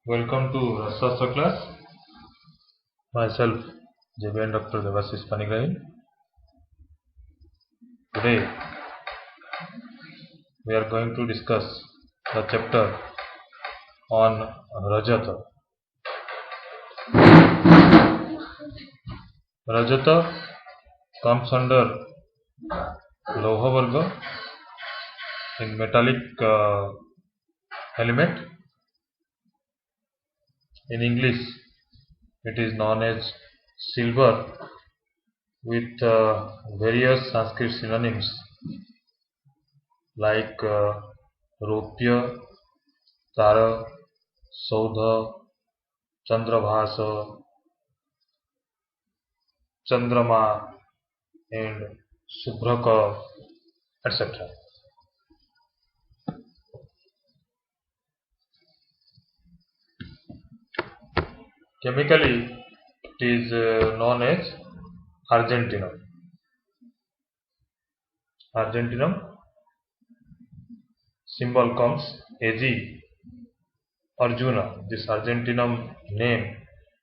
Welcome to Rasastra class. Myself, JBN Dr. Devashish Panigrahi. Today, we are going to discuss the chapter on Rajata. Rajata comes under Loha Varga in metallic element. In English, it is known as silver with various Sanskrit synonyms like Ropya, Tara, Saudha, Chandrabhasa, Chandrama, and Subhraka, etc. Chemically, it is known as argentinum. Argentinum symbol comes Ag. Arjuna. This argentinum name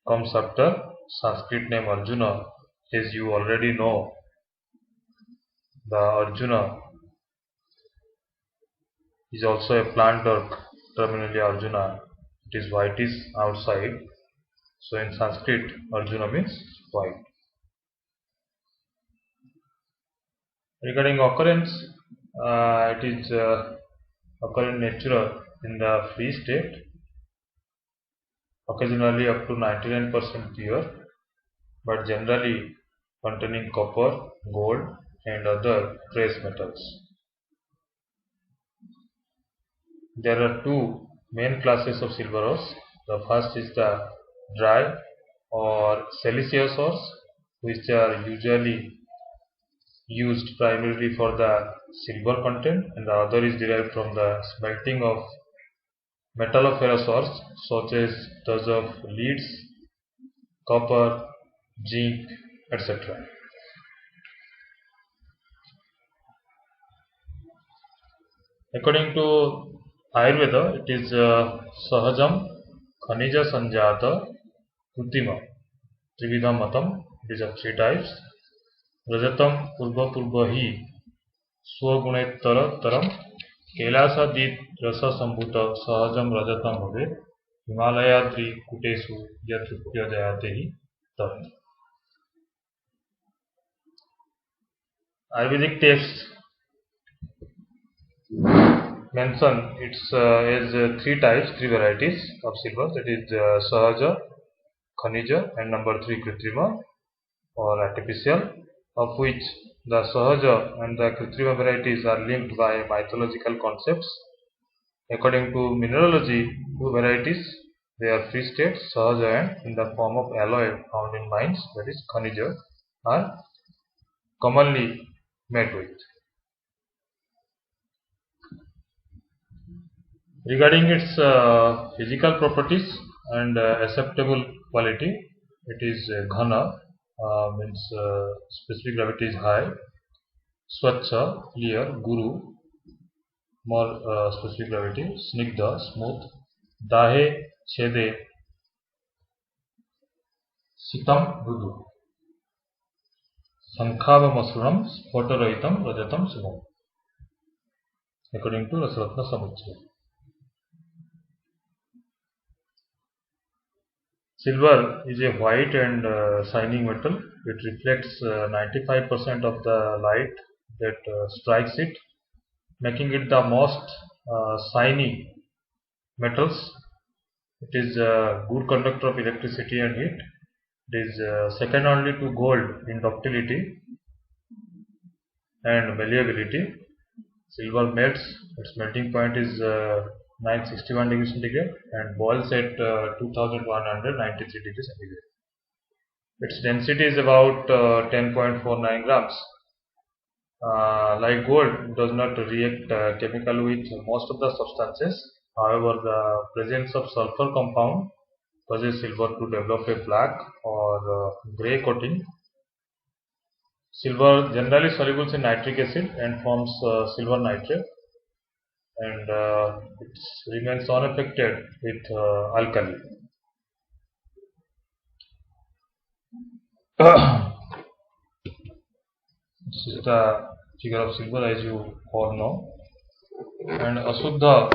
comes after Sanskrit name Arjuna. As you already know, the Arjuna is also a plant or terminally Arjuna. It is whitish outside. So in Sanskrit, Arjuna means white. Regarding occurrence, it is occurring natural in the free state, occasionally up to 99% pure, but generally containing copper, gold, and other trace metals. There are two main classes of silver ores. The first is the dry or siliceous ores, which are usually used primarily for the silver content, and the other is derived from the smelting of metalloferrous ores such as those of leads, copper, zinc, etc. According to Ayurveda, it is Sahajam Khanija Sanjata Kutima Trividham Matam. It is of three types. Rajatam Purva Purvahi Swagunettara Taram Kailasadit Rasa Sambhuta Sahajam Rajatam Bhave Himalayadri Kutesu Yatrupya Jayatehi Tar. Ayurvedic texts mention it's as three types, three varieties of silver, that is Sahaja, Khanija, and number 3 Kritrima or artificial, of which the Sahaja and the Kritrima varieties are linked by mythological concepts. According to mineralogy, two varieties, they are free state, Sahaja, and in the form of alloy found in mines, that is Khanija, are commonly made with. Regarding its physical properties and acceptable quality, it is Ghana, means specific gravity is high, Swachha, clear, Guru, more specific gravity, Snigdha, smooth, Dahe, Chede, Sitam, Rudu, Sankhava Masruram, Sphotorahitam, Rajatam, Sumam, according to Rasratna Samuchaya. Silver is a white and shining metal. It reflects 95% of the light that strikes it, making it the most shiny metals. It is a good conductor of electricity and heat. It is second only to gold in ductility and malleability. Silver melts, its melting point is 961 degrees centigrade and boils at 2193 degrees centigrade. Its density is about 10.49 grams. Like gold, it does not react chemically with most of the substances. However, the presence of sulfur compound causes silver to develop a black or grey coating. Silver generally soluble in nitric acid and forms silver nitrate. and it remains unaffected with alkali. This is the figure of silver, as you all know. And Asuddha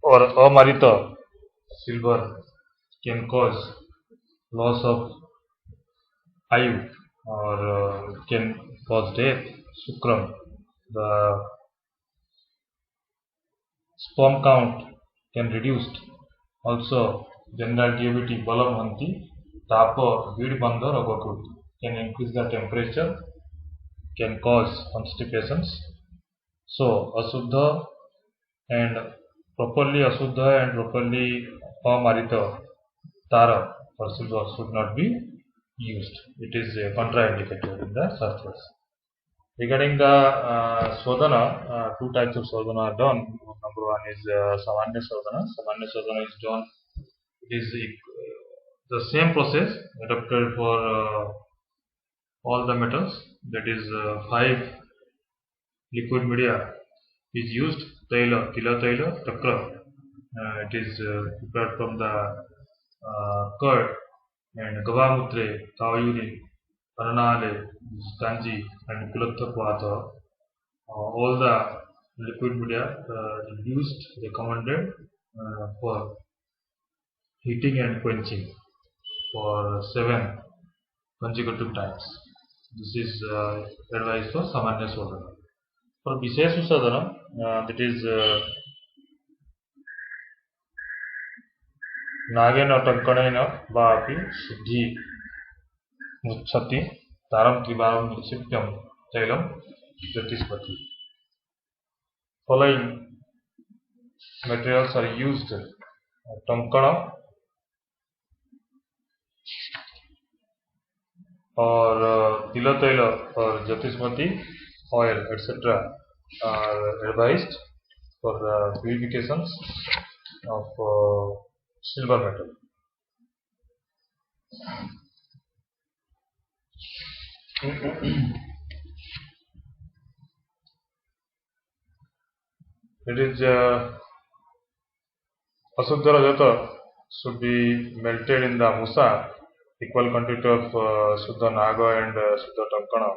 or Amarita silver can cause loss of ayu or can cause death. Sukram, the sperm count can reduced. Also, general diabetes balam hanti, tapa vid bandha rogakut can increase the temperature, can cause constipations. So, and Asuddha and properly Amarita Tara or silver should not be used. It is contraindicated in the shastras. Regarding the Sodhana, two types of Sodhana are done. Number one is Samanya Sodhana. Samanya Sodhana is done. It is the same process adopted for all the metals. That is 5 liquid media is used. Taila, Tila Taila, Takra. It is prepared from the curd and Gavamutre, cow urine, Paranale, Kanji, and Kulatthapata. All the liquid media used recommended for heating and quenching for 7 consecutive times. This is advice for Samanya Sodhana. For Vishesha Sadhana, that is Nagena Tankanena Vapi Siddhi Muchati Taram Tribaram Nitsipyam Tailam Jatispati. Following materials are used: Tankana or Tila Taila or Jatismati oil, etc. are advised for the purifications of silver metal. It is Asuddha Rajata should be melted in the Musa. Equal quantity of Suddha Naga and Suddha Tankana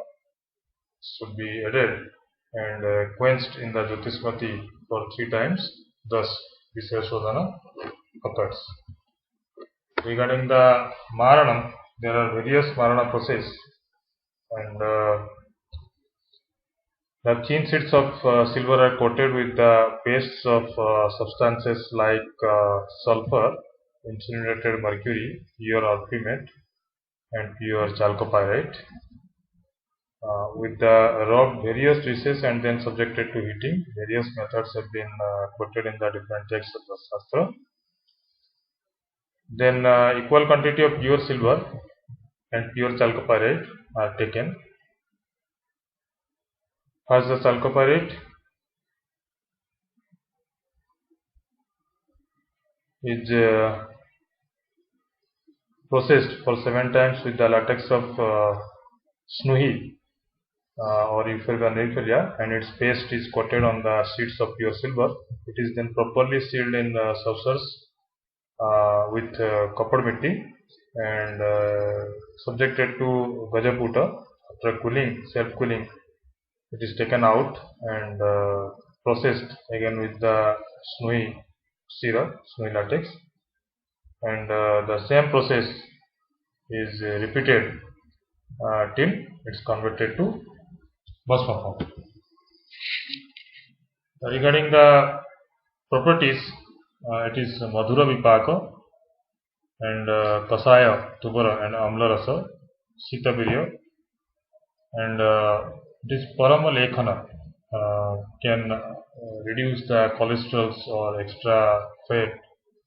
should be added and quenched in the Jyotismati for 3 times. Thus, Visheshodhana occurs. Regarding the Maranam, there are various Marana processes, and the thin sheets of silver are coated with the pastes of substances like sulfur, incinerated mercury, pure alpimate, and pure chalcopyrite. With the rubbed various traces and then subjected to heating. Various methods have been quoted in the different texts of the Shastra. Then equal quantity of pure silver and pure chalcopyrite are taken. First, the chalcopyrite is processed for 7 times with the latex of snuhi or Euphorbia neryphalia, and its paste is coated on the sheets of pure silver. It is then properly sealed in saucers with copper mitti and subjected to Gajaputa. After cooling, self-cooling, it is taken out and processed again with the snowy syrup, snowy latex, and the same process is repeated till it's converted to Bhasma form. Regarding the properties, it is Madhura Vipaka and Kasaya, Tubara and Amla Rasa, Sita Virya, and this Parama Lekhana can reduce the cholesterol or extra fat,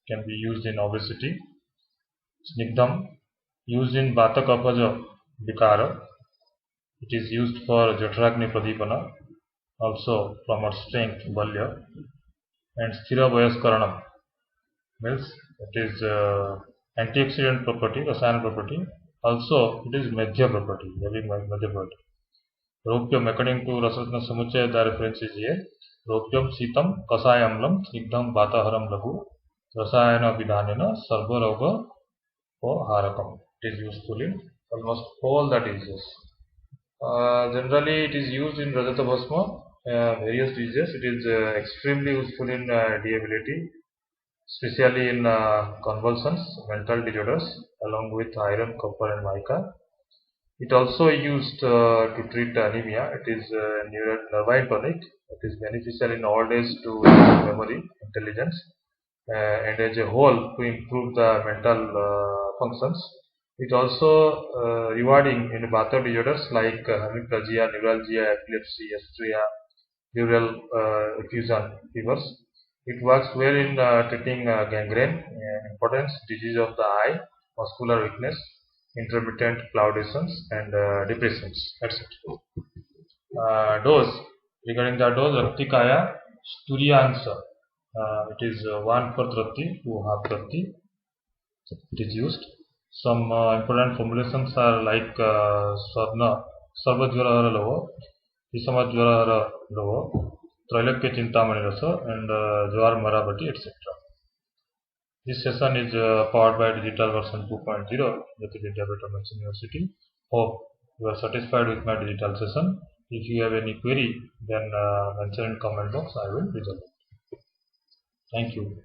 can be used in obesity. Snigdham, used in Vata Kapaja Vikara. It is used for Jatrakni Pradipana, also promotes strength, Balya. And Sthira Vayaskaranam means it is antioxidant property, Rasayana property. Also, it is Medhya property, having Medhya property. Ropyam, according to Rasatna Samuchaya, the reference is here. Rogyam Sitam Kasayamlam Snigdham Vataharam Lagu Rasayana Vidhanena Sarvaroga Harakam. It is useful in almost all the diseases. Generally, it is used in Rajata Bhasma, various diseases. It is extremely useful in debility, especially in convulsions, mental disorders, along with iron, copper, and mica. It also used to treat anemia. It is nervine tonic. It is beneficial in old age to memory, intelligence, and as a whole to improve the mental functions. It also rewarding in Vata disorders like hemiplegia, neuralgia, epilepsy, hysteria, pleural effusion fevers. It works well in treating gangrene, impotence, disease of the eye, muscular weakness, intermittent claudications, and depressions, etc. Dose. Regarding the dose, Raktikaya Sturiyansa. It is 1/4 Rati to half Rati. It is used. Some important formulations are like Swadna, Sarvajwarahara Lava, Isamajwarahara Lava, Trailakya Chintamani Rasa, and Jawar Marabati, etc. This session is powered by digital version 2.0 with the Vidyapith University. Hope you are satisfied with my digital session. If you have any query, then mention in comment box. I will resolve it. Thank you.